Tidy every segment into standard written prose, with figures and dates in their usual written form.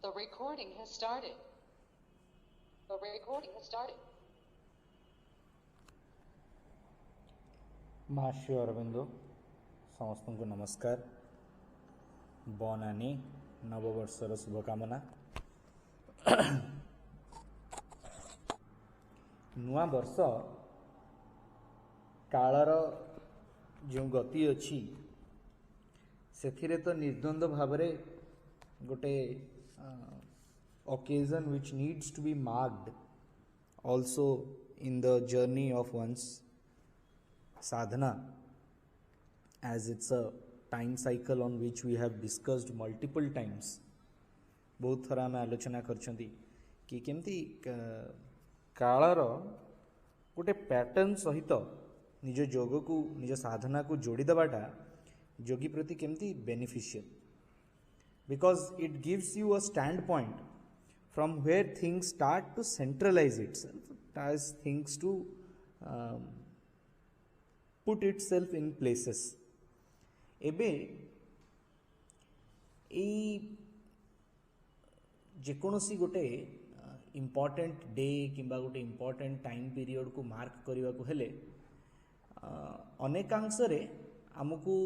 The recording has started. The recording has started. महर्षि अरविंदो समस्त को नमस्कार। बनानी नववर्षर शुभकामना। नुआ वर्ष कालर जो गति अच्छी से तो निर्द्वंद भावरे गोटे occasion which needs to be marked also in the journey of one's sadhana, as it's a time cycle on which we have discussed multiple times. बहुत थर आम आलोचना करछंती कि केमती कालर गोटे पैटर्न सहित निज योग को निज साधना को जोड़ी दबाटा योगी प्रति केमती beneficial, because it gives you a standpoint from where things start to centralize itself, as things to put itself in places. एबे जेकोसी गोटे इम्पोर्टेंट डे किंबा गोटे इम्पोर्टेंट टाइम पीरियड को मार्क करने को हेले अनेकांश आमको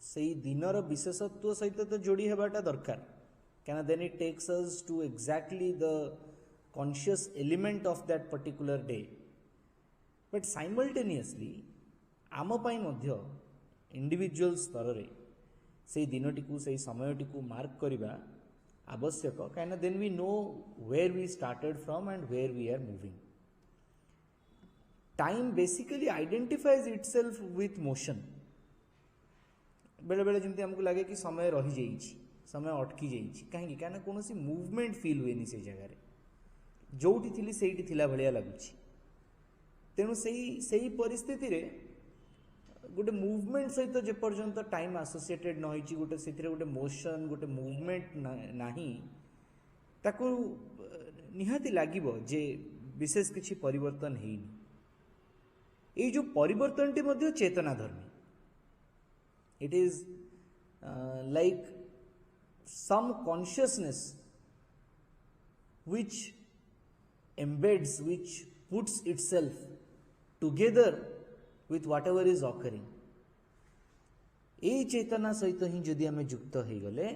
से दिनर विशेषत्व सहित तो जोड़ी हेबाटा दरकार, क्या then it takes us to exactly the conscious element of that particular day. But simultaneously आम पाई मध्य इंडिविजुअल स्तर रे से दिनटी को से समयटी को मार्क करबा आवश्यक, क्या then we know where we started from and where we are moving. Time basically identifies itself with motion. बेले बेले जमती हमको लगे कि समय रही जाइए, समय अटकी जाइए, कहीं कौन मूवमेंट फील हुए से जगार जोटी थी से भाया लगुच. तेणु से परिस्थिति रे गोटे मूवमेंट सहित जेपर्यंत टाइम एसोसिएटेड न होती गोटे से गोटे मोशन गोटे मूवमेंट नाही ताकू निहाती लागिबो जे विशेष किछि परिवर्तन हेनी. ये जो परिवर्तन टी मध्य चेतना धर्मी. It is like some consciousness which embeds, which puts itself together with whatever is occurring. ये चेतना सहित ही जदि आम युक्त हो गले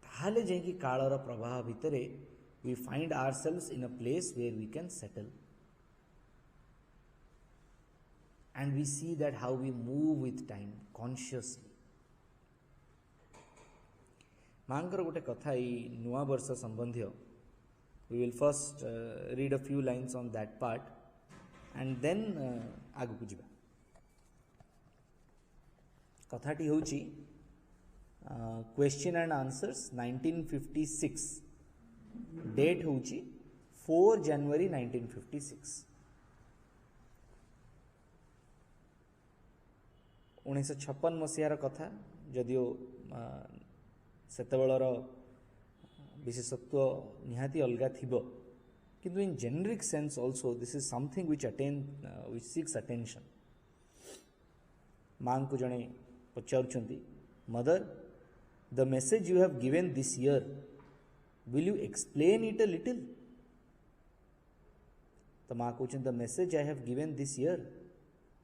ताहले जाकि कालर प्रवाह भितर we find ourselves in a place where we can settle. And we see that how we move with time consciously. मांकर गोटे कथा नुआ वर्ष संबंधी. We will first read a few lines on that part and then आगु को जिबा. कथाटी होची question and answers 1956. Date होची 4 January 1956 1956 मसीहार कथा जदिओ सेतबेलर विशेषत्व निहाती अलगा थिबो किंतु in generic sense also this is something which seeks attention मां को जड़े पचारुंट mother the message you have given this year will you explain it a little तो मां कहते the message I have given this year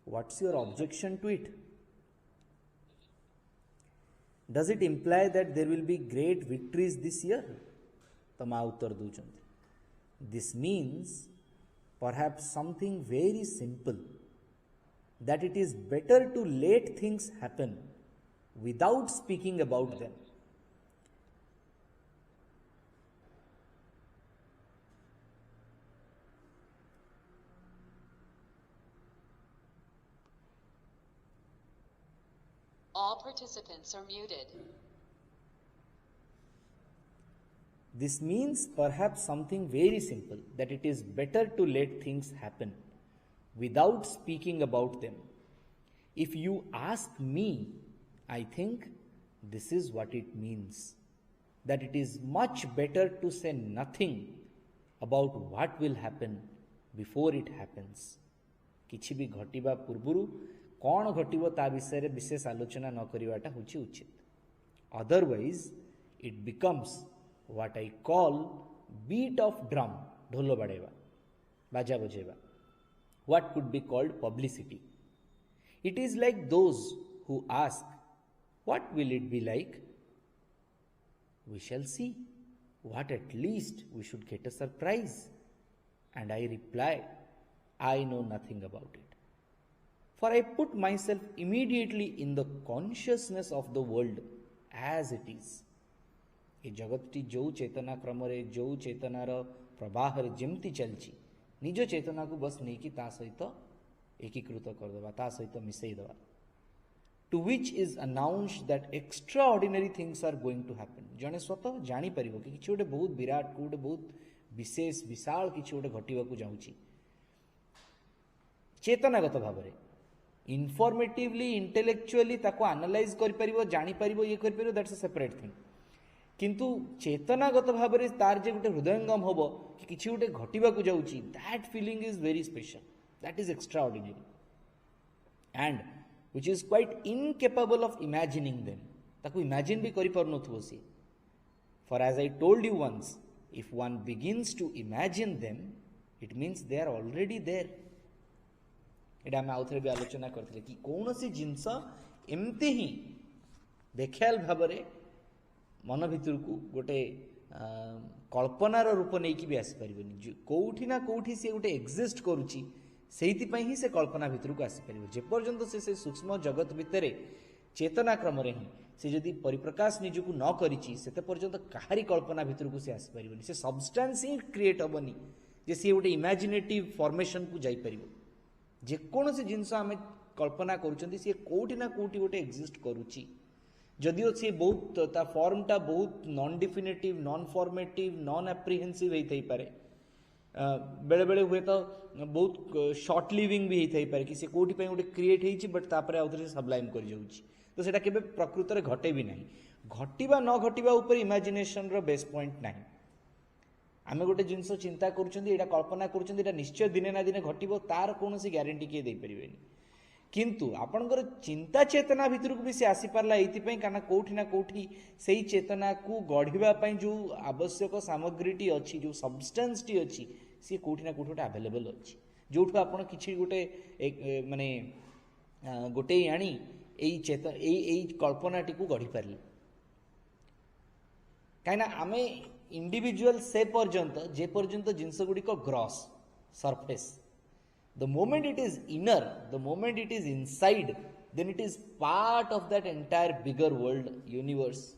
what's your objection to it does it imply that there will be great victories this year तो मां उत्तर दूचंती this means perhaps something very simple, that it is better to let things happen without speaking about them. All participants are muted. This means perhaps something very simple, that it is better to let things happen without speaking about them. If you ask me, I think this is what it means, that it is much better to say nothing about what will happen before it happens. किछि भी घटिबा पूर्वरु कौन घटिबो ता विषय रे विशेष आलोचना न करिवाटा होछि उचित. Otherwise it becomes what I call beat of drum, ढोल बड़ेवा, बाजा बजेवा. What could be called publicity. It is like those who ask, what will it be like? We shall see. What at least we should get a surprise. And I reply, I know nothing about it. For I put myself immediately in the consciousness of the world as it is. ये जगतटी जो चेतना क्रम जो चेतनार प्रवाह जमती चलची निज चेतना को बस नहीं कि ता सहित एकीकृत करदेवा ता सहित मिसईदेवा. To which is announce that extraordinary things are going to happen. जड़े स्वतः जापर कि किसी गोटे बहुत विराट गोटे बहुत विशेष विशाल किसी गोटे घटवाक जाऊँगी चेतनागत भाव में इनफॉर्मेटिवली इंटेलेक्चुअली ताको एनालाइज कर जापर ये कर दैट्स अ सेपरेट थिंग. किंतु चेतनागत भाव में तार जे गोटे हृदयंगम हम कि किसी गोटे घटवाक जाऊँगी that feeling is very special, that is extraordinary and which is quite incapable of imagining them. ताको इमेजिन भी करि परनथबो सी. For as I told you once, if one begins to imagine them it means they are already there. एटा आम आउ थे भी आलोचना करते कि कौन सी जिनस एमती ही बेख्याल भाव में मन भितर को गोटे कल्पनार रूप नहीं कि भी आसीपर कौटी ना कौटी सी गोटे एक्जिस्ट करुच्ची से ही से कल्पना भितर को आसीपर. जेपर्यंत से सूक्ष्म जगत भितर चेतना क्रम ही से जदि परिप्रकाश निजक न करिछि सेते पर्यंत काहारी कल्पना भितर को से आसीपर से सबस्टांस ही क्रिएट हेनी जे सी गोटे इमेजिनेटिव फॉर्मेशन को जापर. जेकोसी जिनस आम कल्पना करुँच सी कौटी ना कौटी गोटे एक्जिस्ट करुच्ची जदिओ सी बहुत ता फॉर्मटा बहुत non definitive non formative non apprehensive होता पारे. बेले बेले हुए तो बहुत शॉर्ट लिविंग भी होता पारे कि सी कौटी गोटे क्रिएट होती बट तापर आउ थे सबलाइन कर जाऊँगी. तो सेटा केबे प्रकृत में घटे भी नहीं. घटवा न घटवा उपर इमेजिनेशन रो बेस पॉइंट नहीं. आम गोटे जिनस चिंता करुँचा कल्पना करुँचा निश्चय दिने ना दिने घटो तार कौन ग्यारंटी किए दे पारे. किंतु आपणकर चिंता चेतना भितर को भी से आसीपारा ये कहीं कौटी ना कौटी से चेतना को गढ़ापी जो आवश्यक सामग्री अच्छी जो सबस्टांस टी अच्छी सी कौटी ना कौटी गोटे आवेलेबल अच्छी जो आप कि गोटे माने गोटे आनी यही कल्पना टी को गढ़ी पारे. कहीं आम इंडिविजुअल से पर्यंत जे पर्यंत जिनस गुड़िक gross surface the moment it is inner, the moment it is inside, then it is part of that entire bigger world, universe.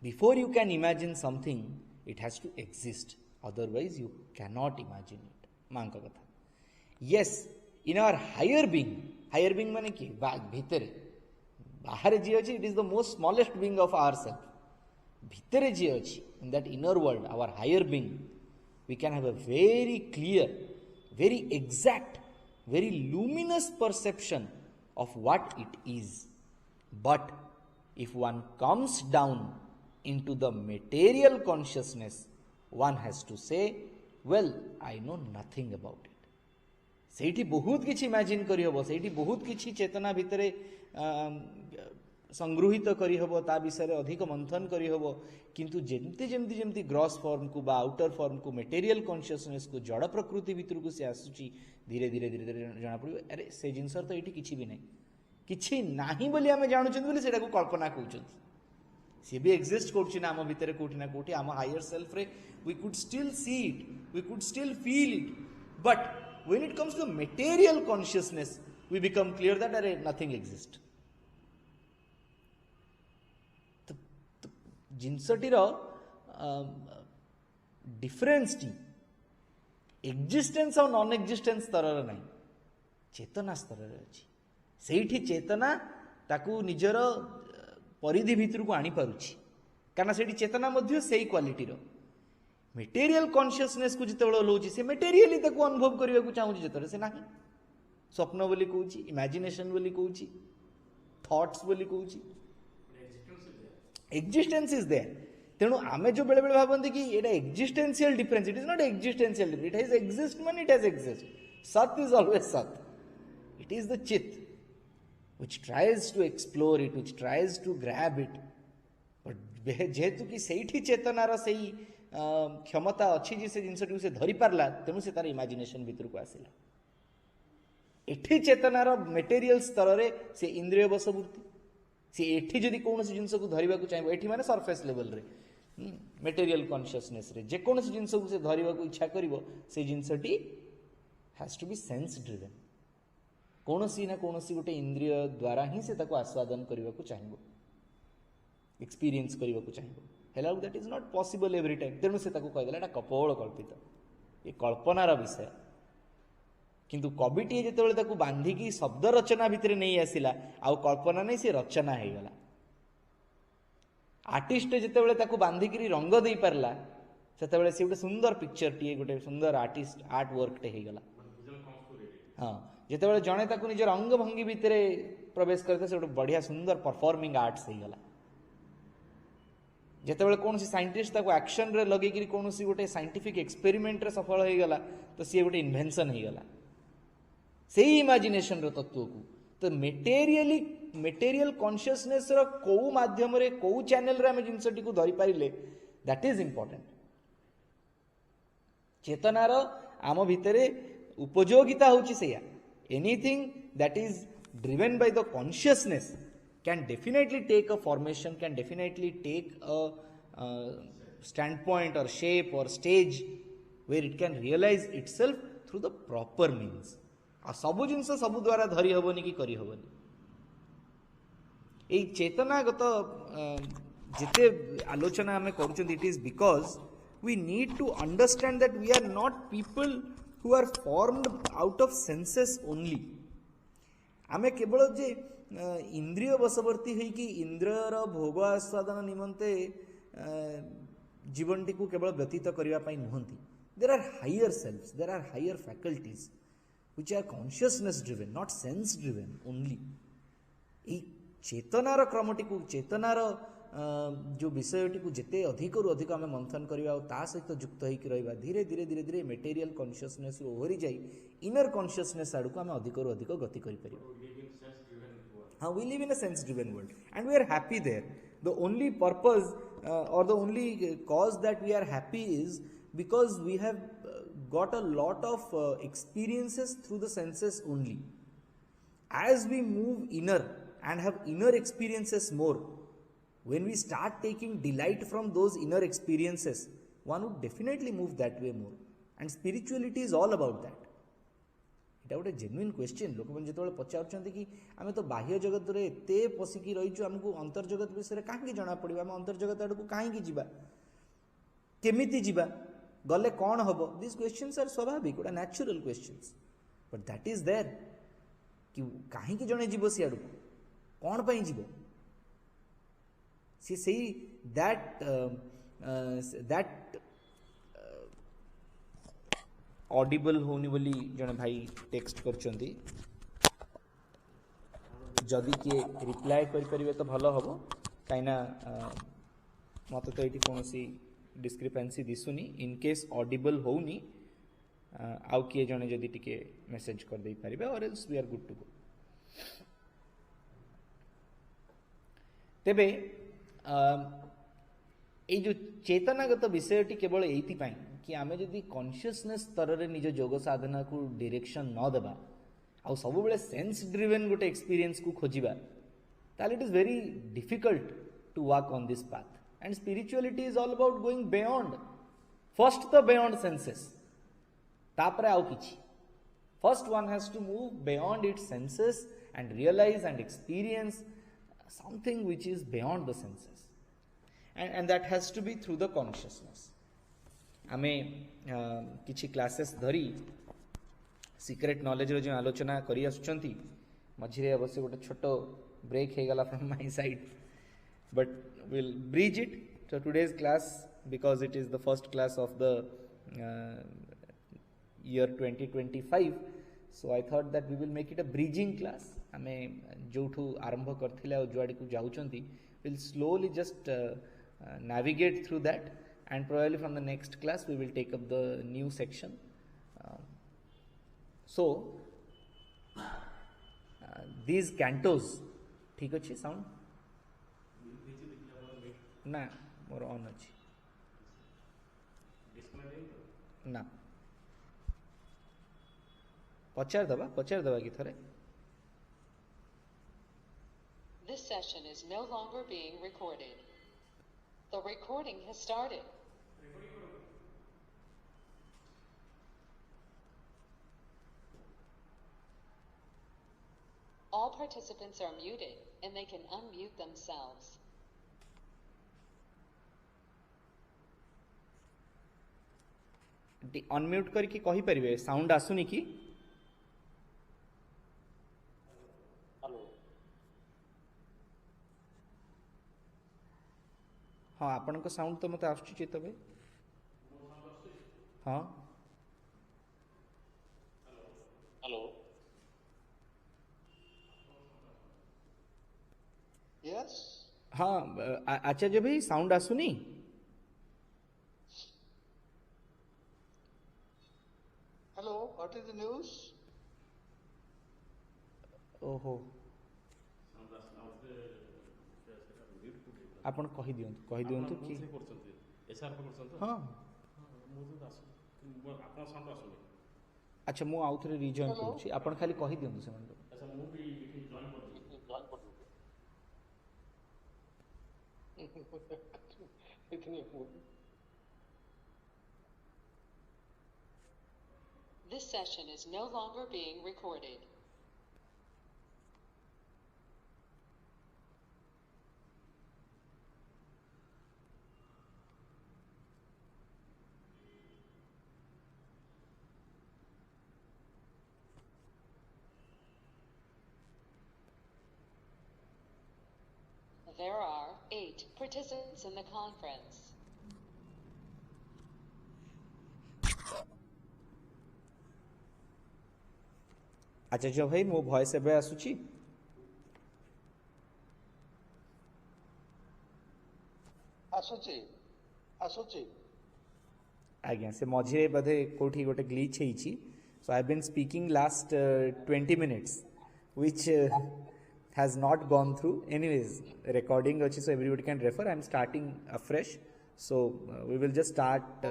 Before you can imagine something, it has to exist. Otherwise, you cannot imagine it. मांका कथा. Yes, in our higher being माने कि भितर बाहर जी अच्छी, it is the most smallest being of ourself. भितरे जे अच्छी in that inner world our higher being we can have a very clear, very exact, very luminous perception of what it is. But if one comes down into the material consciousness, one has to say, well, I know nothing about it. ସେଇଠି ବହୁତ କିଛି imagine କରିହେବ, ସେଇଠି ବହୁତ କିଛି ଚେତନା ଭିତରେ ସଂଗୃହୀତ କରିହେବ, ତା ବିଷୟରେ ଅଧିକ ମନ୍ଥନ କରିହେବ, କିନ୍ତୁ ଯେମିତି ଯେମିତି ଯେମିତି ଗ୍ରସ୍ ଫର୍ମକୁ ବା ଆଉଟର ଫର୍ମକୁ ମେଟେରିଆଲ କନସିୟସନେସକୁ ଜଡ଼ ପ୍ରକୃତି ଭିତରକୁ ସେ ଆସୁଛି, ଧୀରେ ଧୀରେ ଧୀରେ ଧୀରେ ଜଣାପଡ଼ିବ ଆରେ ସେ ଜିନିଷର ତ ଏଇଠି କିଛି ବି ନାହିଁ, କିଛି ନାହିଁ ବୋଲି ଆମେ ଜାଣୁଛନ୍ତି ବୋଲି ସେଇଟାକୁ କଳ୍ପନା କହୁଛନ୍ତି। ସିଏ ବି ଏକ୍ଜିଷ୍ଟ କରୁଛି ନା ଆମ ଭିତରେ କୋଉଠି ନା କୋଉଠି, ଆମ higher ସେଲ୍ଫରେ we could still see it, we could still feel it, but when it comes to material consciousness we become clear that nothing exists. ଜିନିଷଟିର ଡିଫରେନ୍ସଟି ଏକ୍ଜିଷ୍ଟେନ୍ସ ଆଉ ନନ୍ ଏକ୍ଜିଷ୍ଟେନ୍ସ ସ୍ତରର ନାହିଁ, ଚେତନା ସ୍ତରରେ ଅଛି। ସେଇଠି ଚେତନା ତାକୁ ନିଜର ପରିଧି ଭିତରକୁ ଆଣିପାରୁଛି, କାରଣ ସେଇଠି ଚେତନା ମଧ୍ୟ ସେଇ କ୍ୱାଲିଟିର। ମେଟେରିଆଲ କନସିୟସନେସକୁ ଯେତେବେଳେ ଓହ୍ଲଉଛି ସେ ମେଟେରିଆଲି ତାକୁ ଅନୁଭବ କରିବାକୁ ଚାହୁଁଛି, ଯେତେବେଳେ ସେ ନାହିଁ, ସ୍ୱପ୍ନ ବୋଲି କହୁଛି, ଇମାଜିନେସନ୍ ବୋଲି କହୁଛି, ଥଟ୍ସ ବୋଲି କହୁଛି, existence is there. ତେଣୁ ଆମେ ଯୋଉ ବେଳେ ବେଳେ ଭାବନ୍ତି କି ଏଇଟା existential difference, it is not existential difference, it has exist ମାନେ it has exist. Sat is always sat. It is the chit which tries to explore it, which tries to grab it. But ଯେହେତୁ କି ସେଇଠି ଚେତନାର ସେଇ କ୍ଷମତା ଅଛି ଯେ ସେ ଜିନିଷଟିକୁ ସେ ଧରି ପାରିଲା, ତେଣୁ ସେ ତାର ଇମାଜିନେସନ ଭିତରକୁ ଆସିଲା। ଏଠି ଚେତନାର ମେଟେରିଆଲ ସ୍ତରରେ ସେ ଇନ୍ଦ୍ରିୟ ବଶବୃତ୍ତି, सी एठी जदि कौन जिनस को धरवा चाहिए, एठी माने सरफेस लेवल रे मटेरियल कॉन्शियसनेस रे जे कौन जिनस को से धरवा इच्छा करिवो, से जिनसटी has to be sense driven. कौन ना कौन गोटे इंद्रिय द्वारा ही से ताको आस्वादन करने को चाहिए, एक्सपीरियंस करने को चाहिए, हेला that is not possible every time. तेणु से ताको कह देला एटा कपोल कल्पित, ये कल्पनार विषय। किंतु कविटी जितेबाला ताकू बांधिकी शब्द रचना भितर नहीं आसिला, आउ कल्पना नहीं, से रचना हो गला। आर्टिस्ट जितेबाला ताकू बांधिकी रंग दे पारला, सेतेबाला से गोटे सुंदर पिक्चर टीए, गोटे सुंदर आर्टिस्ट आर्ट वर्क टे हो गला। हाँ, जितेबाला जणे ताकू निज रंग भंगी भितर प्रवेश करते, से गोटे बढ़िया सुंदर परफॉर्मिंग आर्ट्स हो गला। जितेबाला कौन साइंटिस्ट ताकू एक्शन रे लगेकी कौन गोटे साइंटिफिक एक्सपेरिमेंट रे सफल हो गला, तो सी गोटे इन्वेंशन हो गला से इमेजिनेशन रो तत्व को। तो मेटेरियल कॉन्शियसनेस रो को माध्यम रे को चैनल रे हम जिनसटी को धरि पारिले, दैट इज इंपोर्टेंट। चेतनार आम भितरे उपयोगिता होची सेया, anything that is driven by the consciousness can definitely take a formation, can definitely take a stand point और शेप और stage where it can realise itself through the proper means. आ सबु जिनस सबु द्वारा धरी हेबनी कि करी हेबनी। ए चेतनागत जिते आलोचना आमे करूछन, it is because we need to understand that we are not people who are formed out of senses only. आमे केवल जे इंद्रिय बशवर्ती है कि इंद्रियर भोग आस्वादन निमंते जीवनटी को केवल व्यतीत करने पाई नुहंती। There are higher selfs, there are higher faculties which are consciousness driven, not sense driven only. ए चेतनार क्रमटी को, चेतनार जो विषयटी को जिते अधिक रु अधिक आम मंथन करवा, ता सहित युक्त होकर रहा, धीरे धीरे धीरे धीरे मेटेरियल कॉन्शियसनेस रू ओहरी जाई इनर कॉन्शियसनेस आड़ को आम अधिक रु अधिक गति कर। हाँ, we live in a sense driven world and we are happy there. The only purpose or the only cause that we are happy is because we have got a lot of experiences through the senses only. As we move inner and have inner experiences more, when we start taking delight from those inner experiences, one would definitely move that way more. And spirituality is all about that. এটা ଗୋଟେ genuine question। ଲୋକମାନେ ଯେତେବେଳେ ପଚାରୁଛନ୍ତି କି ଆମେ ତ ବାହ୍ୟ ଜଗତରେ ଏତେ ପଶିକି ରହିଛୁ, ଆମକୁ ଅନ୍ତର୍ଜଗତ ବିଷୟରେ କାହିଁକି ଜଣା ପଡ଼ିବ, ଆମେ ଅନ୍ତର୍ଜଗତ ଆଡ଼କୁ କାହିଁକି ଯିବା, କେମିତି ଯିବା, गले कौन हम, दिस क्वेश्चंस आर स्वाभाविक, गोटा natural questions, but that is there कि कहीं जड़े जीव सियाड़ कौन जीव, सी दैट ऑडिबल होनी बोली जने भाई टेक्स्ट करचंती जदि किए रिप्लाय करें तो भल हम कहीं मत तो ये कौन डिस्क्रिपेन्सी दिशुनी इन केस ऑडिबल होनी आउ किए जने जदि टिके मेसेज कर दे पारिबे or else we are good to go. तेबे ये जो चेतनागत विषयटी केवल एइथि पई कि आमे जदि कॉन्शियसनेस स्तर रे निज योग साधना को डायरेक्शन न देबा आ सब बेले सेंस ड्रिवेन गोटे एक्सपीरियंस को खोजिबा ताले it is very difficult to work on this path and spirituality is all about going beyond first to beyond senses तापरे आउ किछि first one has to move beyond its senses and realise and experience something which is beyond the senses and that has to be through the consciousness आमे किछि classes धरी secret knowledge रो जो आलोचना करी आसुचंती मझिरे अवश्य गोटे छोटो ब्रेक हे गला from my side but will bridge it to today's class because it is the first class of the year 2025 so I thought that we will make it a bridging class आमे जोठू आरंभ करथिले और जुआडी को जाउचंती will slowly just navigate through that and probably from the next class we will take up the new section so these cantos ठीक अछि sound ना मोर ऑन अछि ना पचार दबा कि थरे This session is no longer being recorded. The recording has started. All participants are muted and they can unmute themselves. Unmute करके कहि परिबे साउंड आसुनी कि हाँ आपण को साउंड तो मत आसुची तबे हाँ हेलो यस हाँ आचार्य भाई साउंड आसुनी hello what is the news ओहो आपण कहि दियंतु कि हाँ अच्छा मु आउ थरे रिजॉइन करूची आपण खाली कहि दियंतु से This session is no longer being recorded. There are 8 participants in the conference. आचार्य भाई मो भॉइस एबे आसुची आसुची आज्ञा से मझे बधे कोठी गोटे ग्लिच हेइची so I have been speaking last 20 minutes which has not gone through anyways recording achi so everybody can refer I am starting afresh so we will just start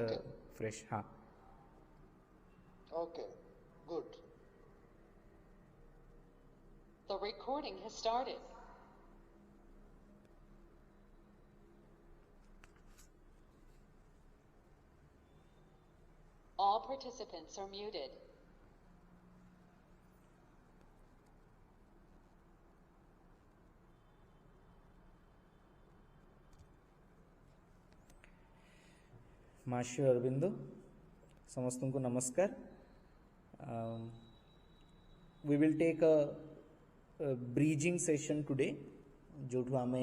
fresh ha okay good The recording has started. All participants are muted. माशी अरविंदो समस्त को नमस्कार we will take a bridging session today जो आमे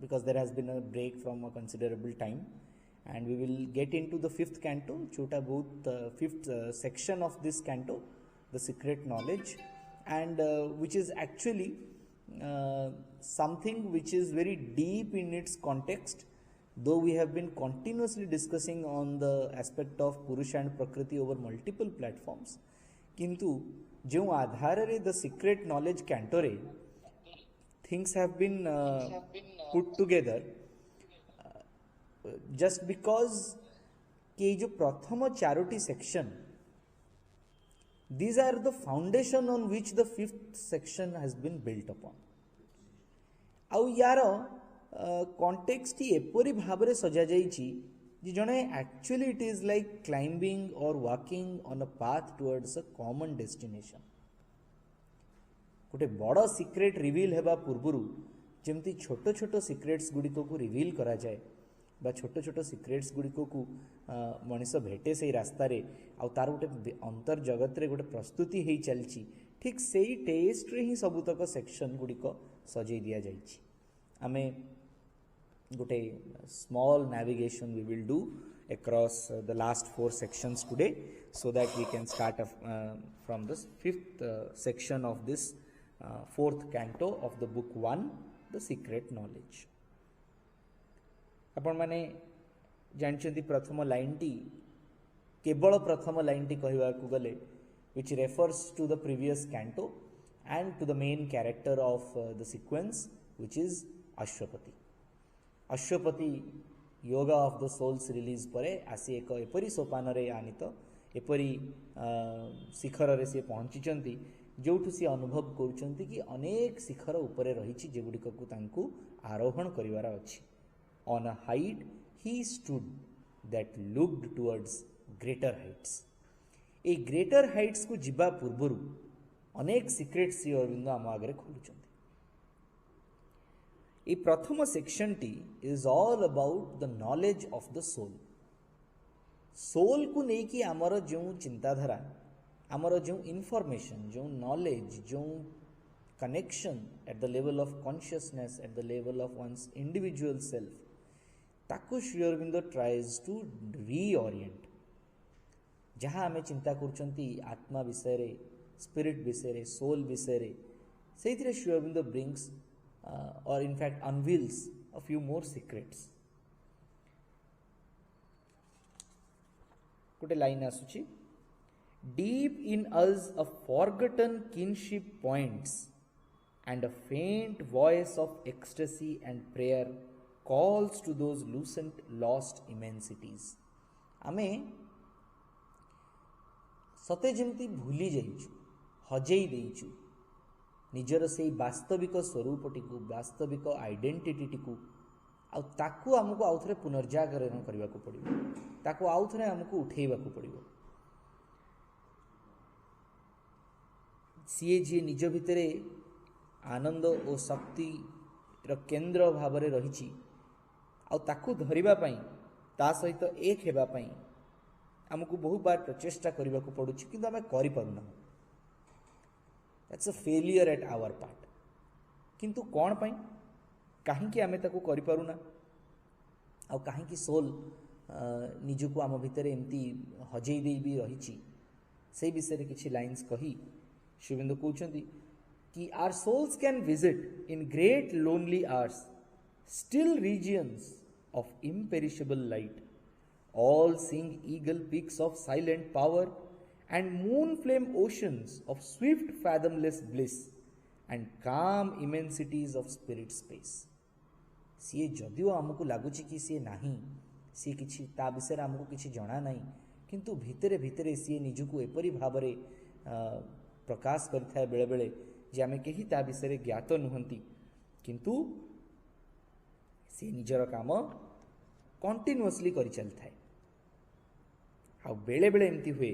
because there has been a break from a considerable time, and we will get into the fifth canto, chota both fifth section of this canto, the secret knowledge, and which is actually something which is very deep in its context. Though we have been continuously discussing on the aspect of Purusha and Prakriti over multiple platforms, किंतु जो आधार रे the secret knowledge canto रे things have been put together just because कि जो प्रथम Charoti section, these are the foundation on which the fifth section has been built upon. आउ यार context ही एपरी भाबरे सजा जाइछि जे जणे actually it is like climbing or walking on a path towards a common destination. गोटे बड़ सिक्रेट रिवील हेबा पूर्वरु जेमती छोट छोट सिक्रेट्स गुड़िक को रिवील करा जाए बा छोट छोट सिक्रेट्स गुड़िक को मनीष भेटे से रास्ता रे आ तार गोटे अंतर जगत रे गोटे प्रस्तुति हो चलची, ठीक से टेस्ट रे ही सबुतक सेक्शन गुड़िक सजै दिया जाइछि. आमे गोटे small navigation we will do across the last 4 sections today, so that we can start from this fifth section of this fourth canto of the book 1, the secret knowledge. आपण माने जानछंती प्रथम line T केवल प्रथम line T कहवा को गले which refers to the previous canto and to the main character of the sequence, which is Ashwapati. Ashwapati yoga of the soul's release परे आसी एक एपरी सोपान रे आनित एपरी शिखर रे से पहुंची जोठु सी अनुभव करुचंती कि अनेक शिखर उपरे रहिछि जेगुडिक को तांकु आरोहण करिवार अछि. On a height he stood that looked towards greater Heights. A greater Heights को जिबा पूर्वरु अनेक सीक्रेट श्री अरविंद आम आगे खोलुचंती. ए प्रथम सेक्शन टी is all about the knowledge of the soul. Soul को नहीं कि आमर जो चिंताधारा, आमर जो इनफॉरमेशन, जो नॉलेज, जो connection at the level of consciousness, at the level of one's individual self, ताकू Shri Aurobindo tries to reorient. जहाँ आमे चिंता करचंती आत्मा विषय रे, स्पिरिट विषय रे, सोल विषय रे, सेहिथिरे Shri Aurobindo brings or in fact unveils a few more secrets. गोटे लाइन आसुची, deep in us a forgotten kinship points and a faint voice of ecstasy and prayer calls to those lucent lost immensities. आमे सते जेमती भूली जाइछु, हजेई देइछु निजर से वास्तविक स्वरूपटी को, वास्तविक आइडेंटिटी को, ताकू आमको आउ थे पुनर्जागरण करने को पड़ो, ताकू आउ थे आमको उठेवा को पड़ो. सीए जी निज भितरे आनंद और शक्ति केंद्र भाव में रही ताकू धरिबा पई, ता सहित एक हेबा पई आमको बहु बार प्रचेष्टा करने को पड़ुछि, किंतु आमे करि पारुना. That's a failure at our part. किंतु कौन पाई कहीं आमे ताको करि पारुना, आ कहीं सोल निजको आम भितर एमती हजेई दे भी रही से विषय रे किछि लाइन्स कही शिवेंद्र कहउछंती कि our souls can visit in great lonely hours still regions of imperishable light, all seeing eagle peaks of silent power and moon flame oceans of swift fathomless bliss and calm immensities of spirit space. सी जदिओ आमको लगुच कि सी नहीं, सी किछि ता विषय आमको किछि जଣା नहीं, किंतु भितरे भितरे सी निजको एपरी भाबरे प्रकाश करथाय बेले बेले जे आमे केही ता विषय ज्ञात नुहंती, किंतु सी निजर काम कंटिन्यूअसली करि चलथाय. आ बेले बेले एमती हुए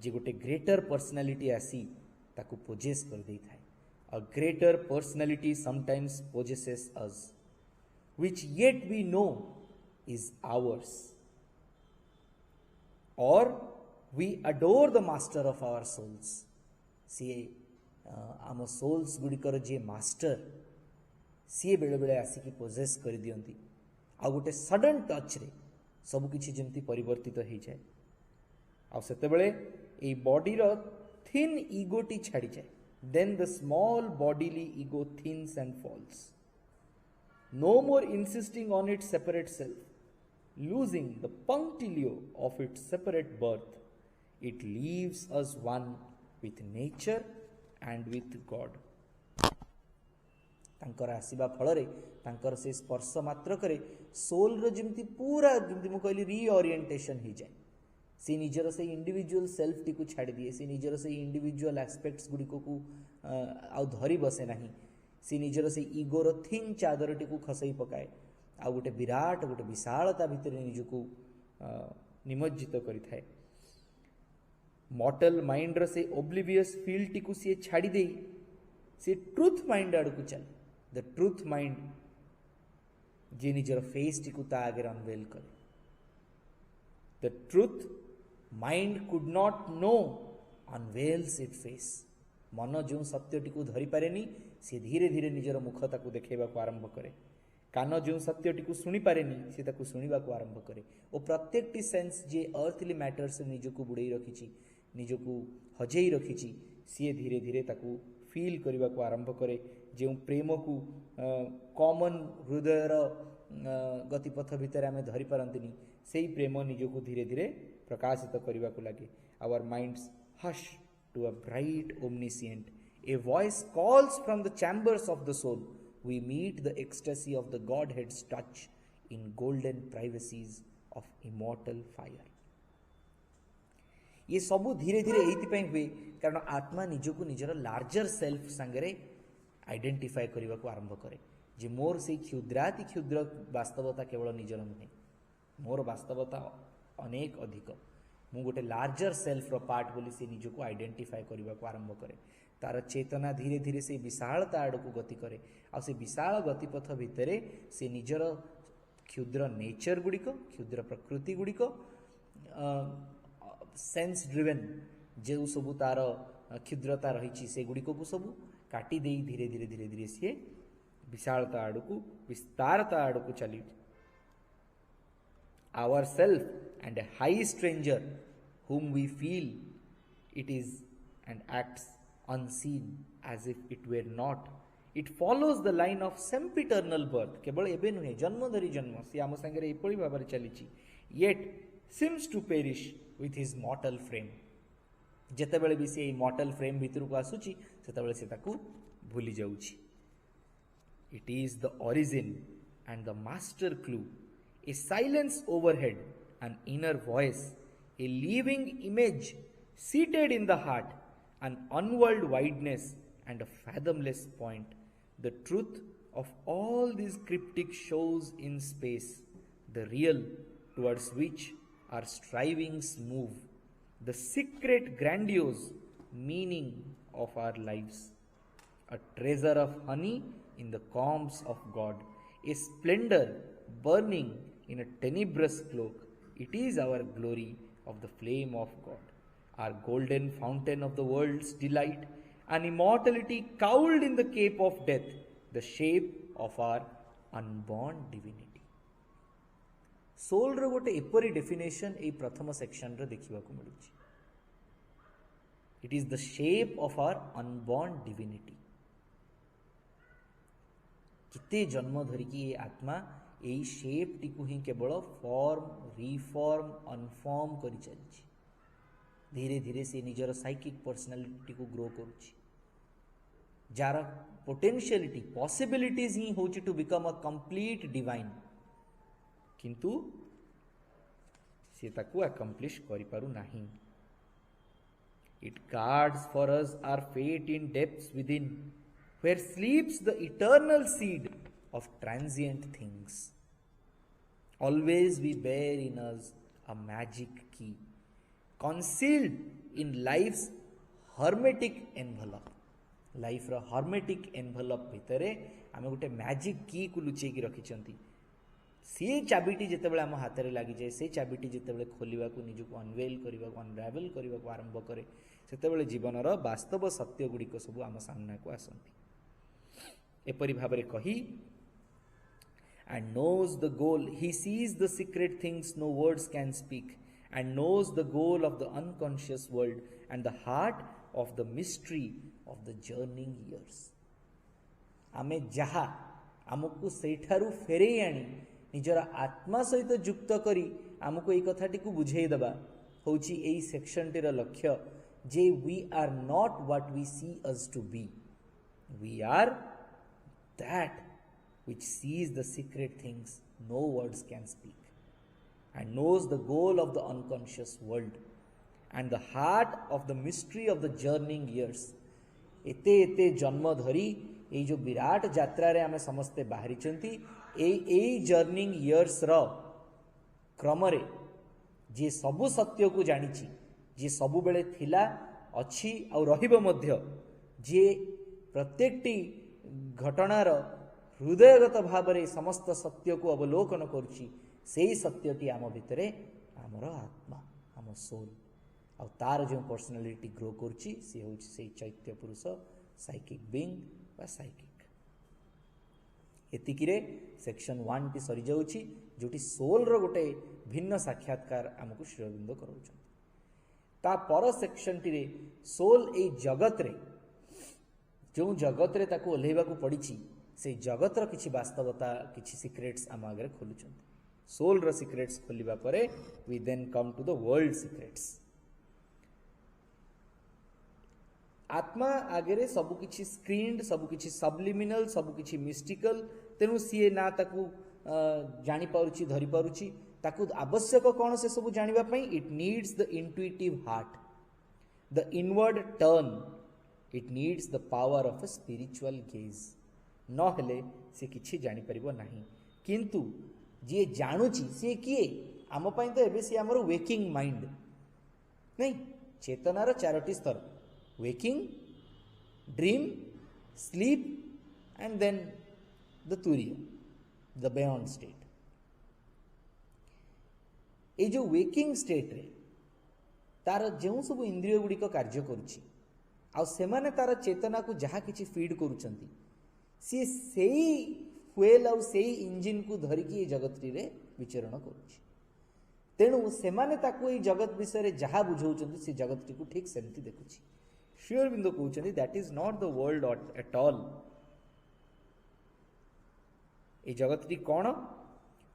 जे गोटे ग्रेटर पर्सनालिटी आसी ताकू पोजेस कर दे थाए. A greater personality sometimes possesses us which yet we know is ours, or we adore the master of our souls. सी आम सोल्स गुड़िकर जे मास्टर सी बेले बेले आसिकी पोजेस कर दियंती आ गोटे सडन टच रे सब किछि जेमती परिवर्तित हो जाए आ सेतेबेले ए बॉडी रो थिन ईगोटी छाड़ी जाए then the small bodily ego thins and falls no more insisting on its separate self losing the punctilio of its separate birth, it leaves us one with nature and with God. तांकर आसीबा फलरे तांकर से स्पर्श मात्र करे soul रो जिमती पूरा जिमती मु कहली reorientation हो जाए से निजर से इंडिविजुअल सेल्फ टी को छाड़ दिए से निजर से इंडिविजुअल एस्पेक्ट्स गुडी को आउ धरी बसे नाही से निजर से ईगो रो थिन चादर टी को खसई पकाए आ गोटे विराट गोटे विशालता भितर निजको निमज्जित करिथाए मॉटल माइंड रो से ओब्लिवियस फील टी को सी छाड़ी दे से ट्रुथ माइंड आड़ को चले द ट्रुथ माइंड जे निजर फेस टी को ता आगे अनवेल करे the truth mind could not know unveils it face मन जो सत्य टी को धरी पारेनी से धीरे धीरे निजर मुखता को देखेबा को आरंभ करे कान जो सत्यटी को शुणी पारे से ताकू शुणा को आरंभ करे और प्रत्येक सेंस जे अर्थली मैटर्स निजको बुड़े रखी निजको हजई रखी सी धीरे धीरे ताकू फील करने को आरंभ करे जो प्रेम को कॉमन हृदयर गतिपथ भितर आम धरी पारंतिनी से प्रेम निजको धीरे धीरे प्रकाशित करने को लगे our minds hush to a bright omniscient a voice calls from the chambers of the soul we meet the ecstasy of the Godhead's touch in golden privacies of immortal fire. ये सबू धीरे धीरे एइथिपाई हुए कारण आत्मा निजको निजर लार्जर सेल्फ संगरे आइडेंटिफाई करने को आरंभ करे जे मोर से क्षुद्राति क्षुद्र वास्तवता केवल निजर नुहे मोर वास्तवता अनेक अधिक मु गोटे लार्जर सेल्फ रो पार्ट बोली से निजको आइडेंटिफाई करने को आरंभ करे तार चेतना धीरे धीरे से विशालता आड़ को गति करे आ से विशाल गतिपथ भितर से निजर क्षुद्र नेचर गुड़िक क्षुद्र प्रकृति गुड़िक सेंस ड्रिवेन जो सबू तार क्षुद्रता रही से गुड़िक को सबू काटी दे धीरे धीरे धीरे धीरे सी विशालता आड़ को विस्तारता आड़ को चली our self and a high stranger whom we feel it is and acts unseen as if it were not. It follows the line of sempiternal birth. केवल एबे नुहे जन्म धरी जन्म सी आम संगे एपरी भाव चली yet seems to perish with his mortal frame. जेतेबेले भी से mortal frame भितर को आसुची सेतेबेले से ताकू भूली जाउची. It is the origin and the master clue, a silence overhead, an inner voice, a living image seated in the heart, an unworld wideness and a fathomless point, the truth of all these cryptic shows in space, the real towards which our strivings move, the secret grandiose meaning of our lives, a treasure of honey in the combs of God, a splendor burning in a tenebrous cloak. It is our glory of the flame of God, our golden fountain of the world's delight, an immortality cowled in the cape of death, the shape of our unborn divinity. Soul रो गोटे एपरी definition ए प्रथम section रे देखिबा को मिलुची. It is the shape of our unborn divinity. किते जन्म धरी की ये आत्मा यही शेप टी को ही केवल फॉर्म रिफॉर्म अनफॉर्म करी चली धीरे धीरे से निजर साइकिक पर्सनालिटी को ग्रो करुची जार पोटेंशियलिटी पॉसिबिलिटीज ही होची to become a complete divine किंतु से ताकू अकम्प्लिश करि पारु नाही. It guards for us our fate in depths within where sleeps the eternal seed of transient things. Always we bear in us a magic key, concealed in life's hermetic envelope. Life रा hermetic envelope भितरे आमे गोटे magic key को लुचेई की रखिचंती. से चाबिटी जेतेबेले आम हाथ में लगी जाए से चाबिटी जेतेबेले खोलिबा को निजको अनवेल करबा को अनरावेल करबा को आरंभ करे सेतेबेले जीवनर वास्तव सत्य गुड़िक सब आम सामना को आसंती. एपरी भाबरे कही and knows the goal. He sees the secret things no words can speak and knows the goal of the unconscious world and the heart of the mystery of the journeying years. आमे जहा आमको सेठारु फेरे आनी निजर आत्मा सहित जुक्त करी आमको एई कथाटी को बुझेई दबा होची एई सेक्शन टीर लक्ष्य जे we are not what we see us to be. We are that which sees the secret things no words can speak and knows the goal of the unconscious world and the heart of the mystery of the journeying years. एते एते जन्म धरी ए जो विराट यात्रा रे आमे समस्ते बाहरी चंती ए जर्निंग इयर्स रो क्रम रे जे सबु सत्य को जानिछि जे सबु बेले थिला अछि और रहिबो मध्य जे प्रत्येकटी घटनार हृदयगत भावरे समस्त सत्य को अवलोकन करुछि सेही सत्यटी आम भितरे आमर आत्मा आम सोल आ तार जो पर्सनालिटी ग्रो करुछि से होछि सेही चैत्य पुरुष साइकिक बीइंग बा साइकिक एतिकिरे सेक्शन 1 टी सरी जाउछि जोटी सोल रो गोटे भिन्न साक्षात्कार आमको श्री अरविंद कराउछन ता पर सेक्शन टी रे सोल ए जगत रे जो जगत रे ताको ओल्हेबा को पड़िछि से जगतर किछि वास्तवता किछि सीक्रेट्स आम आगे खोलुछन सोल रो सीक्रेट्स खोलिबा परे we then come to the world secrets आत्मा आगे सबु किछि स्क्रीन्ड सबु किछि सबलिमिनल सबु किछि मिस्टिकल तेनु सीए ना ताकू जानि पारुछि धरि पारुछि ताकू आवश्यक कोन से सब जानिबा पई it needs the intuitive heart the inward turn it needs the power of a spiritual gauge न हेले से किछि जानि परिबो नाही किंतु जे जानुछि से किए आम पई तो एबे से हमर वेकिंग माइंड नहीं चेतनार चारोटी स्तर waking dream sleep and then the turiya the beyond state ए जो वेकिंग स्टेट रे तार जो सब इंद्रिय गुड़िक कार्य करुछि आ सेमाने तार चेतना को जहा किछि फीड करूछंती सी सेई फुएल आ सेई इंजिन को धरिकी ए जगत रे विचरण करुछि तेणु सेमाने ताकू ए जगत विषय रे जहा बुझौछंती से जगत को ठीक सेमती देखुछि श्री अरविंद कहउछंती that is not the world at all ए जगत टी कोन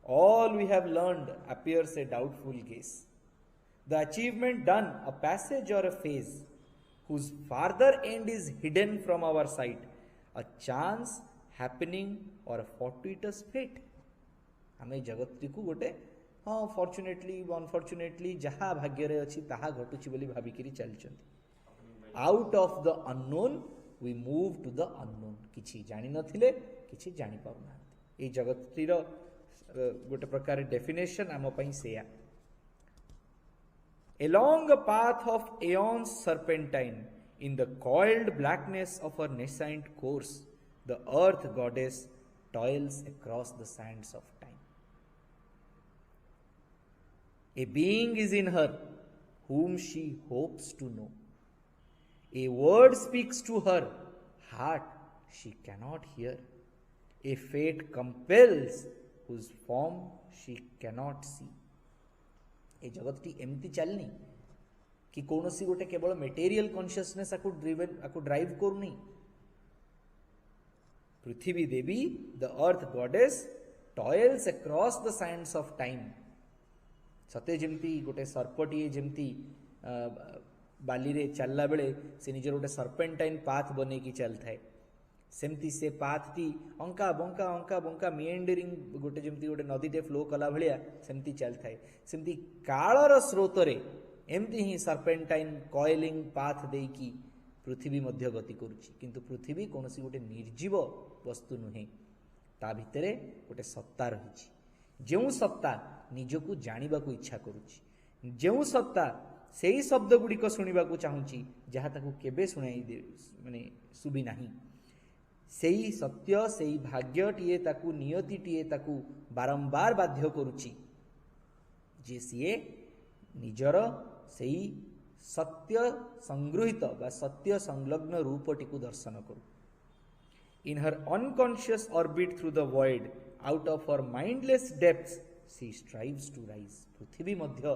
all we have learned appears a doubtful guess. The achievement done, a passage or a phase, whose farther end is hidden from our sight, a chance, happening or a fortuitous fate. हमें जगत को गोटे हाँ fortunately unfortunately जहाँ भाग्य रे अछि ताहा घटुछि बोली भाबिकिरी चलचंती out of the unknown we move to the unknown किछि जानि नथिले किछि जानि पाउना ए जगत गोटे प्रकार डेफिनेशन आम पई सेया along a path of aeons serpentine in the coiled blackness of her nascent course the earth goddess toils across the sands of time. A being is in her whom she hopes to know. A word speaks to her heart she cannot hear. A fate compels whose form she cannot see. ए जगत T एमती चलनी कि कौनसी गोटे केवल material consciousness आकु drive करनी Prithvi Devi the earth goddess toils across the sands of time सते जेमती गोटे सर्पटी जेमती बाली रे चलला बेले से निजर गोटे सर्पेंटाइन पाथ बने की चल थाए सेमती से पाथ टी अंका बंका मिएंडरिंग गोटे जमती गोटे नदीटे फ्लो कला भलिया सेमती चल थाए सेमती कालर स्रोत रे एमती ही सर्पेंटाइन कॉइलिंग पाथ देकी पृथ्वी मध्य गति करुछि किंतु पृथ्वी कोनसी गोटे निर्जीव वस्तु नुहे ता भितरे गोटे सत्ता रहिछि जेउ सत्ता निजको जानिबा को इच्छा करुछि जेउ सत्ता सेही शब्द गुड़िक शुणा चाहूँगी जहाँ ताकू केबे शुणाई दे माने सुबी नाही सेही सत्य सेही भाग्य टीए ताकू नियति टीए ताकू बारंबार बाध्य करुछि जे सीए निजर सेही सत्य संगृहित बा सत्य संलग्न रूपटी को दर्शन करू In her unconscious orbit through the void, out of her mindless depths, she strives to rise. पृथ्वी मध्य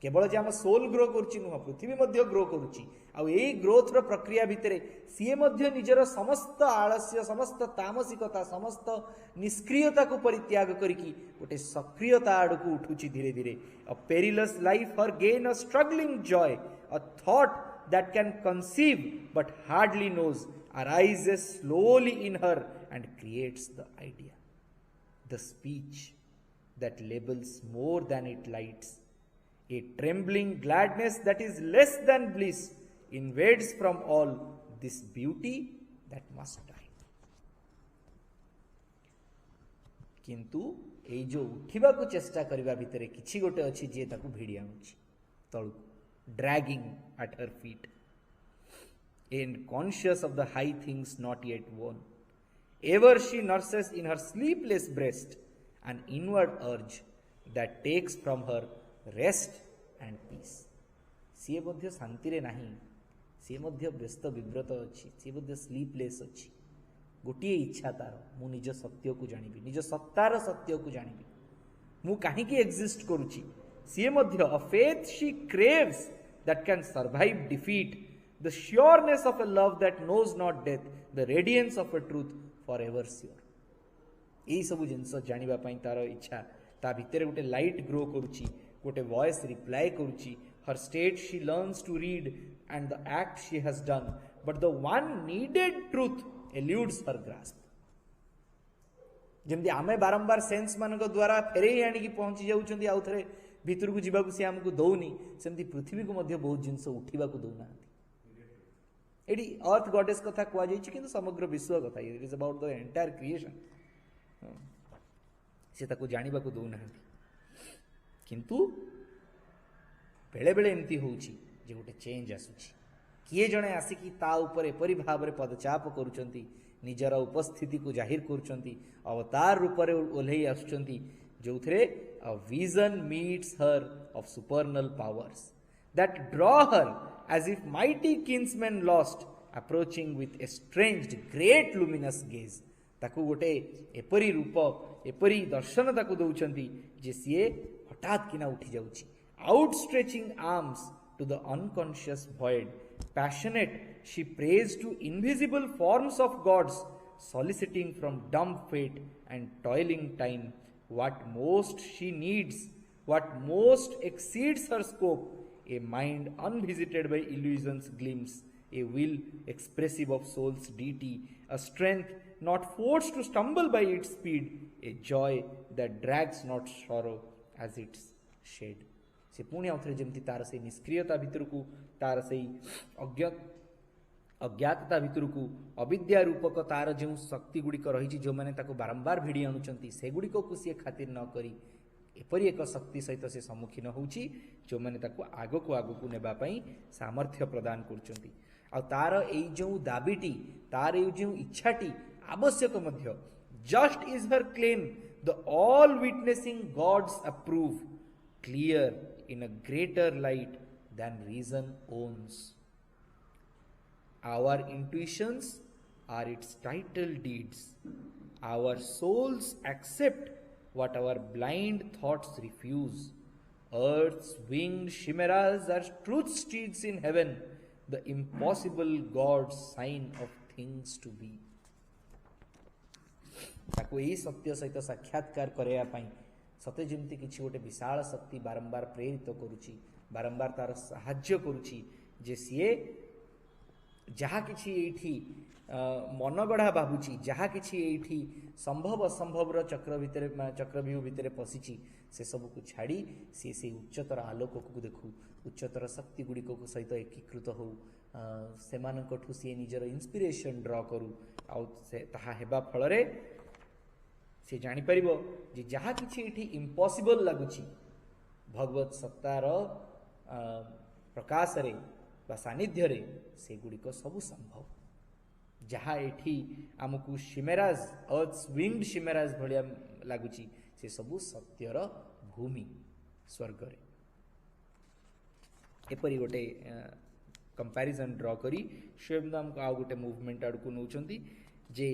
केवल जे आम सोल ग्रो करुच्ची नुह, पृथ्वी मध्य ग्रो करुच्ची आउ एई ग्रोथ रो प्रक्रिया भितरे सीए मध्य निजर समस्त आलस्य, समस्त तामसिकता, समस्त निष्क्रियता को परित्याग करिकी गोटे सक्रियता आड़कू उठुची धीरे धीरे. A perilous life her gain a struggling joy, a thought that can conceive but hardly knows arises slowly in her and creates the idea. The speech that labels more than it lights, a trembling gladness that is less than bliss, invades from all this beauty that must die. किंतु एई जो उठिबा को चेष्टा करिबा भितरे किछि गोटे अछि जे ताकू भिडी आनुछि तळु, dragging at her feet, and conscious of the high things not yet won. Ever she nurses in her sleepless breast an inward urge that takes from her rest and peace. सी मध्य शांति रे नाही, सी मध्य व्यस्त विव्रत अछि, सी मध्य स्लीपलेस अछि. गोटिए इच्छा तार, मु निज सत्य को जानिबी, निज सत्तार सत्य को जानिबी, मु काहीकि एक्जिस्ट करूची. सी मध्य a faith she craves that can survive defeat, the sureness of a love that knows not death, the radiance of a truth forever sure. एई सब जिनस जानिबा पई तार इच्छा, ता भितरे गोटे लाइट ग्रो करूची, गोटे वॉइस रिप्लाई करूची. her state she learns to read and the act she has done, but the one needed truth eludes her grasp. जेमती आमे बारंबार सेंस मानक द्वारा फेरे आनिकी पहुंची जाउछंती आउ थरे भितर को जीवा को से हमको दौनी, सेमती पृथ्वी को मध्य बहुत जिनस उठिबा को दौना. एडी अर्थ गॉडेस कथा कुआ जाइछि किंतु समग्र विश्व कथा, it is about the entire creation. से ताको जानिबा को दौना. किंतु बेले बेले एमती होउछि जे गोटे चेंज आसुछि. किए जणे आसिकी ता ऊपर एपरि भाव रे पदचाप करूछंती, निजर उपस्थिति को जाहिर करूछंती, अवतार रूप रे ओल्हेई आसुछंती, जो थरे a vision meets her of supernal powers that draw her as if mighty kinsmen lost, approaching with estranged great luminous gaze. ताकू गोटे एपरी रूप, एपरी दर्शन ताकू दउछंती जे सीए हठात किना उठी जाउछि. Outstretching arms to the unconscious void, passionate she prays to invisible forms of gods, soliciting from dumb fate and toiling time what most she needs, what most exceeds her scope, a mind unvisited by illusion's glimpse, a will expressive of soul's deity, a strength not forced to stumble by its speed, a joy that drags not sorrow as its shade. से पुणी आउथरे जेमती तार से निष्क्रियता भितर को, तार से अज्ञातता भितर को, अविद्या रूपक तार जो शक्ति गुड़िक रही जो मैंने ताको बारंबार भिड़ी आणुचंती, से गुड़िक को सी खातिर न करी एपरी एक शक्ति सहित से सम्मुखीन होउची जो मैंने ताको आगको नेबा पई सामर्थ्य प्रदान करचंती. आ तार एई जो दाबीटी, तार एई जो इच्छाटी आवश्यक मध्य, just is her claim the all witnessing gods approve, clear in a greater light than reason owns. Our intuitions are its title deeds. Our souls accept what our blind thoughts refuse. Earth's winged chimeras are truth steeds in heaven, the impossible God's sign of things to be. ताको एई सत्य सहित साक्षात्कार करया पई सते जेमती किछि गोटे विशाल शक्ति बारंबार प्रेरित करुछि, बारंबार तार साहाय्य करुछि जे सीए जहा किछि एठी मनगढ़ा भाबुछि, जहा किछि एठी संभव असंभव चक्रव्यूह भितर पशिछि, से सब को छाड़ी सी से उच्चतर आलोक को देखु, उच्चतर शक्ति गुड़िक सहित एकीकृत हो, सेमानकठु सी निजर इंस्पिरेशन ड्र करू, आउ से ताहा हेबा फलरे से जानी परिबो जे जहा किछि एठी इम्पॉसिबल लागुछि, भगवत सत्तार प्रकाश रे बा सानिध्य रे से गुड़िक सब संभव. जहा एठी आमको शिमेराज, अर्थ विंग्ड शिमेराज भलिया लागुछि, से सब सत्यर भूमि स्वर्ग रे. एपरी गोटे कंपैरिजन ड्रॉ करी स्वयं आमको आ गोटे मूवमेंट आड़ को नौचंती जे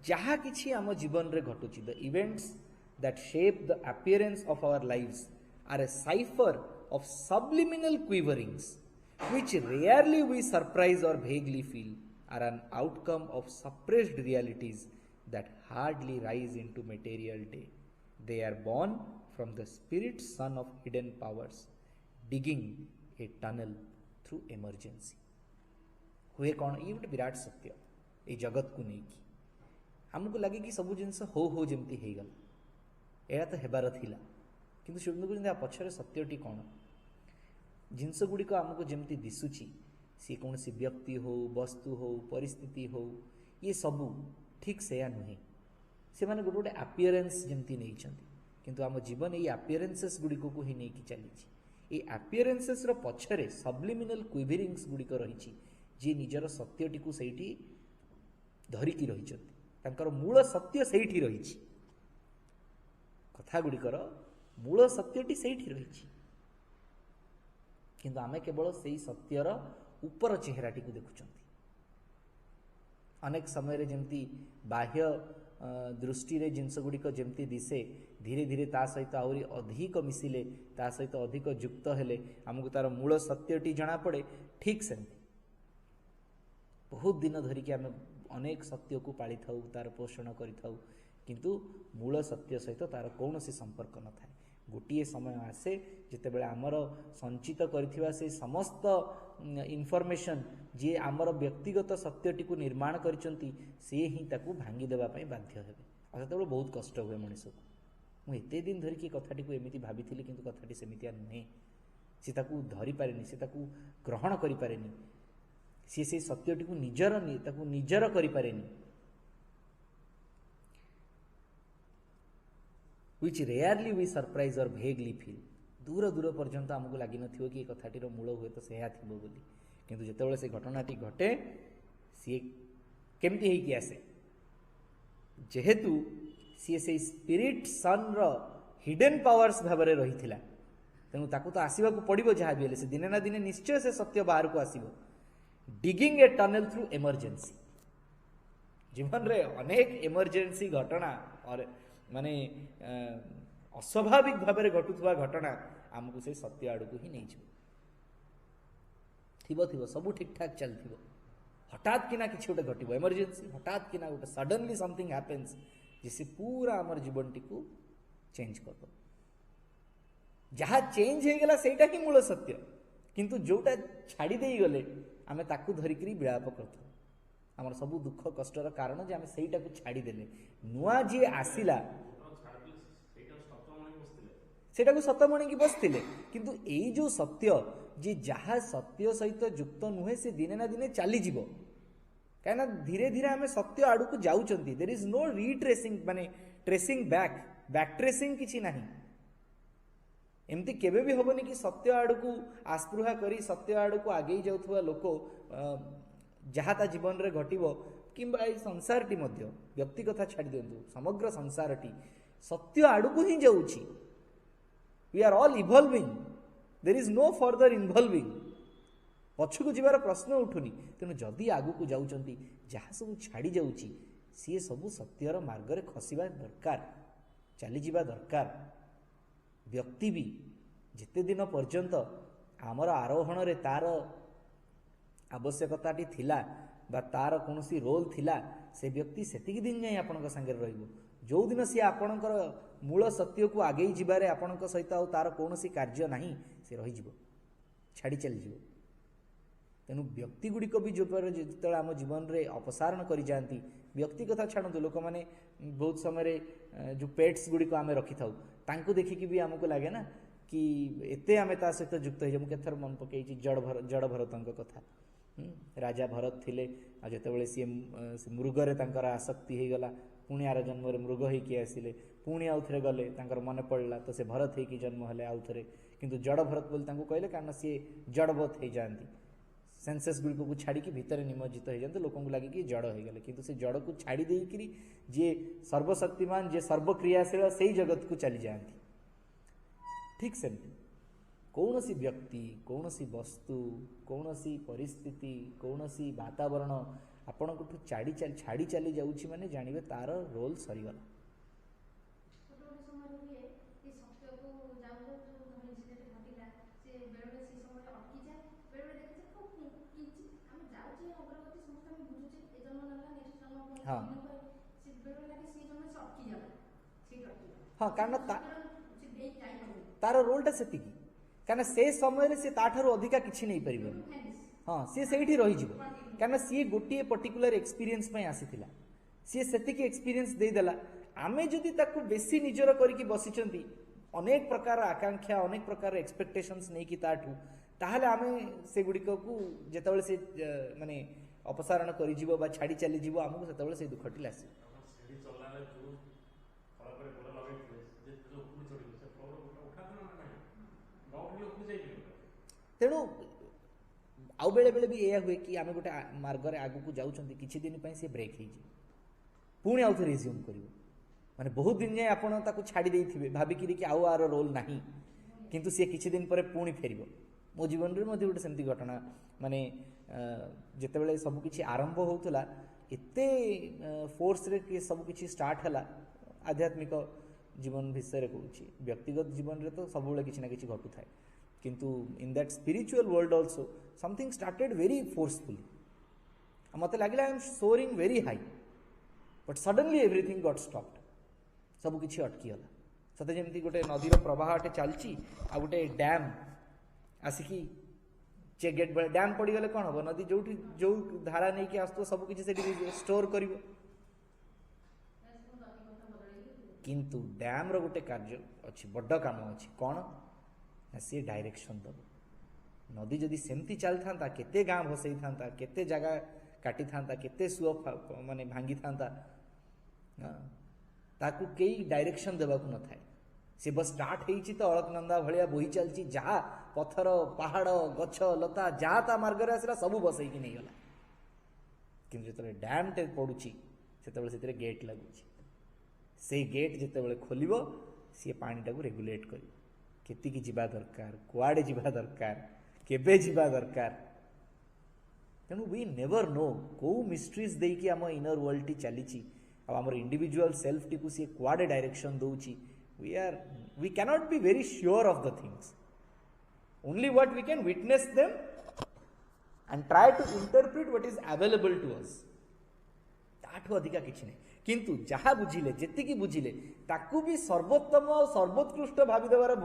जहाँ किछि आम जीवन रे घटुची the events that shape the appearance of our lives are a cipher of subliminal quiverings which rarely we surprise or vaguely feel are an outcome of suppressed realities that hardly rise into material day. They are born from the spirit sun of hidden powers digging a tunnel through emergency. हुए कौन ये गोटे विराट सत्य ये जगत को नहीं आमको लगे कि सब जिनस हो जमती हो गला यह तो हेबार थिला किंतु शुणु पछरे सत्यटी कौन जिनस गुड़िक आमको जमती दिशुची सी कौन सी व्यक्ति हो वस्तु हो परिस्थिति हो ये सबू ठीक से नुहे से माने गोटे गोटे अपीयरेंस जमती नहीं किंतु आम जीवन ये अपीयरेंसेस गुड़िक को ही नहीं चली ये अपीयरेंसेस पछरे सब्लिमिनल क्विवरिंग्स गुड़िक रही जी निजर सत्यटी को सही धरिकी रही मूल सत्य सही रही कथा गुड़िकर मूल सत्यटी सही रही किंतु आमे केवल से सत्यर उपर चेहराटी को देखुं अनेक समय जमती बाह्य दृष्टि रे जिनस गुड़िक जमती दिशे धीरे धीरे ता सहित आहरी अधिक मिसिले ता सहित अधिक युक्त हेले आमको तार मूल सत्यटी जना पड़े ठीक सेमती बहुत दिन धरिकी आम अनेक सत्य को पाली थाउ तार पोषण करिथाउ किंतु मूल सत्य सहित तार कौन संपर्क न थाए गोटे समय आसे जितेबले आमर संचित करिथिबा से समस्त इनफॉरमेशन जी आमर व्यक्तिगत सत्यटी को निर्माण करिसंती से ही ताकू भांगी देबा पई बाध्य हेबे आ सेतेबले बहुत कष्ट हुए मनीष को मु एते दिन धरिकी कथाटी को एमिति भाबिथिली किंतु कथाटी सेमितिया नुहे से ताकू धरि पारेनी से ताकू ग्रहण करि पारेनी से सत्यटी को निजर करि पारेनी which rarely we surprise or vaguely feel दूर दूर पर्यंत आमको लगी न कि कथाटीर मूल हुए तो सेया थिबो बोली किंतु जेतेबेले से घटनाटी घटे सी केमती हेकि आसे जेहेतु सी से स्पिरिट सन रो हिडन पावर्स भाबरे रहिथिला तेणु ताकू तो आसीबा को पड़िबो जहाँ भी हेले से दिने ना दिने निश्चय से सत्य बाहर को आसीबो digging a tunnel through emergency जीवन रे अनेक इमरजेंसी घटना और माने अस्वाभाविक भाव में घटुवा घटना आमको से सत्य आड़ को ही नहीं थी सब ठीक ठाक चलती हठात कि किसी गोटे घट इमरजेंसी हठात कि गोटे सडनली समथिंग हैपेंस जिसे पूरा आमर जीवन टी को चेंज कर दो जहाँ चेंज हो गला सेटा ही मूल सत्य किंतु जोटा छाड़ी दे गले आमे ताकू धरिकी विलाप करता आमर सब दुख कष्टर कारण जे आमे सेटा को छाड़ी देले नुआ जी आसिला सेटा को सतमणी की बसथिले किंतु एई जो सत्य जे जहाँ सत्य सहित युक्त नुहे से दिने ना दिने चली जीवो कहीं धीरे धीरे आमे सत्य आड़ को जाउचंती देयर इज नो रिट्रेसिंग माने ट्रेसिंग बैक ट्रेसिंग किछि नाही एमती केबे भी होबनी कि सत्य आड़ को आस्पृहा करी सत्य आड़ को आगे जाउथुवा लोक जहाँ ता जीवन रे घटिबो किंबा ए संसारटी मध्य व्यक्ति कथा छाड़ी दियंतु समग्र संसारटी सत्य आड़ को ही जाउची we are all evolving there is no further involving पछकु जीवार प्रश्न उठुनी तेणु जदि आगु को जाउचंती जहाँ सब छाड़ी जाउची सी सब सत्यर मार्ग रे खसिबा दरकार चली जीवा दरकार व्यक्ति भी जिते दिन पर्यंत आमर आरोहण रे तार आवश्यकताटी थिला बा तार कौनसी रोल थिला से व्यक्ति सेतिकी दिन जाए आपनका संगे रहिबो जो दिन सी आपणकर मूल सत्य को आगे जीवारे आपणक सहित आ तार कौनसी कार्य नहीं से रही जीवो छाड़ी चली जीवो तेणु व्यक्ति गुड़िक भी जो जो आम जीवन रे अपसारण करी जाती व्यक्ति कथा छाड़ू लोक मैंने बहुत समय जो पेट्स गुड़िक आम रखी था तांको देखिकी भी आमको लगे ना कि एते आमे ता सहित युक्त हो मुझे केथर मन पकई जड़ भरतंक कथा राजा भरत थिले आ जेतेबेले सी मृगरे तांकर आसक्ति हो गला पुणी आर जन्म मृग होइकी आसिले पुणी आउ थे गले तांकर मन पड़ला तो से भरत होइकी जन्म हेले आउ थे किंतु जड़ भरत बोली तांको कहले कारण सी जड़वत हो जाती सेंसेस गुड़िक को छाड़ी भितर निमज्जित हो जाते लोक लगे कि जड़ हो गले किंतु से जड़ को छाड़ी देकरी जे सर्वशक्तिमान जे सर्वक्रियाशील से जगत को चली जाती ठीक सेमती कौन सी व्यक्ति कौन सी वस्तु कौन सी परिस्थिति कौन सी वातावरण ଆପଣଙ୍କଠୁ ଛାଡ଼ି ଚାଲି ଯାଉଛି ମାନେ ଜାଣିବେ ତାର ରୋଲ୍ ସରିଗଲା। ହଁ ହଁ କାରଣ ତାର ରୋଲଟା ସେତିକି, କାରଣ ସେ ସମୟରେ ସେ ତାଠାରୁ ଅଧିକା କିଛି ନେଇପାରିବନି। ହଁ ସିଏ ସେଇଠି ରହିଯିବ, କାରଣ ସିଏ ଗୋଟିଏ ପର୍ଟିକୁଲାର ଏକ୍ସପିରିଏନ୍ସ ପାଇଁ ଆସିଥିଲା, ସିଏ ସେତିକି ଏକ୍ସପିରିଏନ୍ସ ଦେଇଦେଲା। ଆମେ ଯଦି ତାକୁ ବେଶୀ ନିଜର କରିକି ବସିଛନ୍ତି ଅନେକ ପ୍ରକାର ଆକାଂକ୍ଷା ଅନେକ ପ୍ରକାର ଏକ୍ସପେକ୍ଟେସନ୍ସ ନେଇକି ତାଠୁ, ତାହେଲେ ଆମେ ସେଗୁଡ଼ିକକୁ ଯେତେବେଳେ ସେ ମାନେ ଅପସାରଣ କରିଯିବ ବା ଛାଡ଼ି ଚାଲିଯିବ ଆମକୁ ସେତେବେଳେ ସେଇ ଦୁଃଖଟି ଆସିବ। ତେଣୁ ଆଉ ବେଳେ ବେଳେ ବି ଏଇଆ ହୁଏ କି ଆମେ ଗୋଟେ ମାର୍ଗରେ ଆଗକୁ ଯାଉଛନ୍ତି, କିଛି ଦିନ ପାଇଁ ସେ ବ୍ରେକ୍ ହେଇଯିବ, ପୁଣି ଆଉ ଥରେ ରିଜ୍ୟୁମ୍ କରିବ। ମାନେ ବହୁତ ଦିନ ଯାଏଁ ଆପଣ ତାକୁ ଛାଡ଼ି ଦେଇଥିବେ ଭାବିକିରି କି ଆଉ ଆର ରୋଲ୍ ନାହିଁ, କିନ୍ତୁ ସିଏ କିଛି ଦିନ ପରେ ପୁଣି ଫେରିବ। ମୋ ଜୀବନରେ ମଧ୍ୟ ଗୋଟେ ସେମିତି ଘଟଣା, ମାନେ ଯେତେବେଳେ ସବୁକିଛି ଆରମ୍ଭ ହେଉଥିଲା ଏତେ ଫୋର୍ସରେ ସବୁକିଛି ଷ୍ଟାର୍ଟ ହେଲା, ଆଧ୍ୟାତ୍ମିକ ଜୀବନ ବିଷୟରେ କହୁଛି, ବ୍ୟକ୍ତିଗତ ଜୀବନରେ ତ ସବୁବେଳେ କିଛି ନା କିଛି ଘଟୁଥାଏ, କିନ୍ତୁ in that spiritual world also something started very forcefully. ମୋତେ ଲାଗିଲା I am soaring very high, but suddenly everything got stopped, ସବୁକିଛି ଅଟକିଗଲା। ସତେ ଯେମିତି ଗୋଟେ ନଦୀର ପ୍ରବାହଟେ ଚାଲିଛି ଆଉ ଗୋଟେ ଡ୍ୟାମ୍ ଆସିକି ଚେକ୍ ଗେଟ୍ ବେଳେ ଡ୍ୟାମ୍ ପଡ଼ିଗଲେ କ'ଣ ହେବ, ନଦୀ ଯେଉଁ ଧାରା ନେଇକି ଆସୁଥିବ ସବୁକିଛି ସେଠି ଷ୍ଟୋର୍ କରିବ। କିନ୍ତୁ ଡ୍ୟାମ୍ର ଗୋଟେ କାର୍ଯ୍ୟ ଅଛି, ବଡ଼ କାମ ଅଛି, କ'ଣ ନା ସିଏ ଡାଇରେକ୍ସନ୍ ଦେବ। ନଦୀ ଯଦି ସେମିତି ଚାଲିଥାନ୍ତା କେତେ ଗାଁ ଭସେଇଥାନ୍ତା, କେତେ ଜାଗା କାଟିଥାନ୍ତା, କେତେ ସୁଅ ମାନେ ଭାଙ୍ଗିଥାନ୍ତା, ତାକୁ କେହି ଡାଇରେକ୍ସନ୍ ଦେବାକୁ ନଥାଏ। ସେ ବସ୍ ଷ୍ଟାର୍ଟ ହେଇଛି ତ ଅଳକନନ୍ଦା ଭଳିଆ ବୋହି ଚାଲିଛି, ଯାହା ପଥର ପାହାଡ଼ ଗଛ ଲତା ଯାହା ତା ମାର୍ଗରେ ଆସିଲା ସବୁ ବସେଇକି ନେଇଗଲା। କିନ୍ତୁ ଯେତେବେଳେ ଡ୍ୟାମ୍ଟେ ପଡ଼ୁଛି ସେତେବେଳେ ସେଥିରେ ଗେଟ୍ ଲାଗୁଛି, ସେଇ ଗେଟ୍ ଯେତେବେଳେ ଖୋଲିବ ସିଏ ପାଣିଟାକୁ ରେଗୁଲେଟ୍ କରିବ, କେତିକି ଯିବା ଦରକାର, କୁଆଡ଼େ ଯିବା ଦରକାର, କେବେ ଯିବା ଦରକାର। ତେଣୁ ୱି ନେଭର ନୋ କେଉଁ ମିଷ୍ଟ୍ରିଜ୍ ଦେଇକି ଆମ ଇନର ୱାର୍ଲଡଟି ଚାଲିଛି ଆଉ ଆମର ଇଣ୍ଡିଭିଜୁଆଲ ସେଲ୍ଫଟିକୁ ସିଏ କୁଆଡ଼େ ଡାଇରେକ୍ସନ୍ ଦେଉଛି। we cannot be very sure of the things, only what we can witness them and try to interpret what is available to us, ତାଠୁ ଅଧିକା କିଛି ନାହିଁ। କିନ୍ତୁ ଯାହା ବୁଝିଲେ ଯେତିକି ବୁଝିଲେ ତାକୁ ବି ସର୍ବୋତ୍ତମ ଆଉ ସର୍ବୋତ୍କୃଷ୍ଟ ଭାବିଦେବାର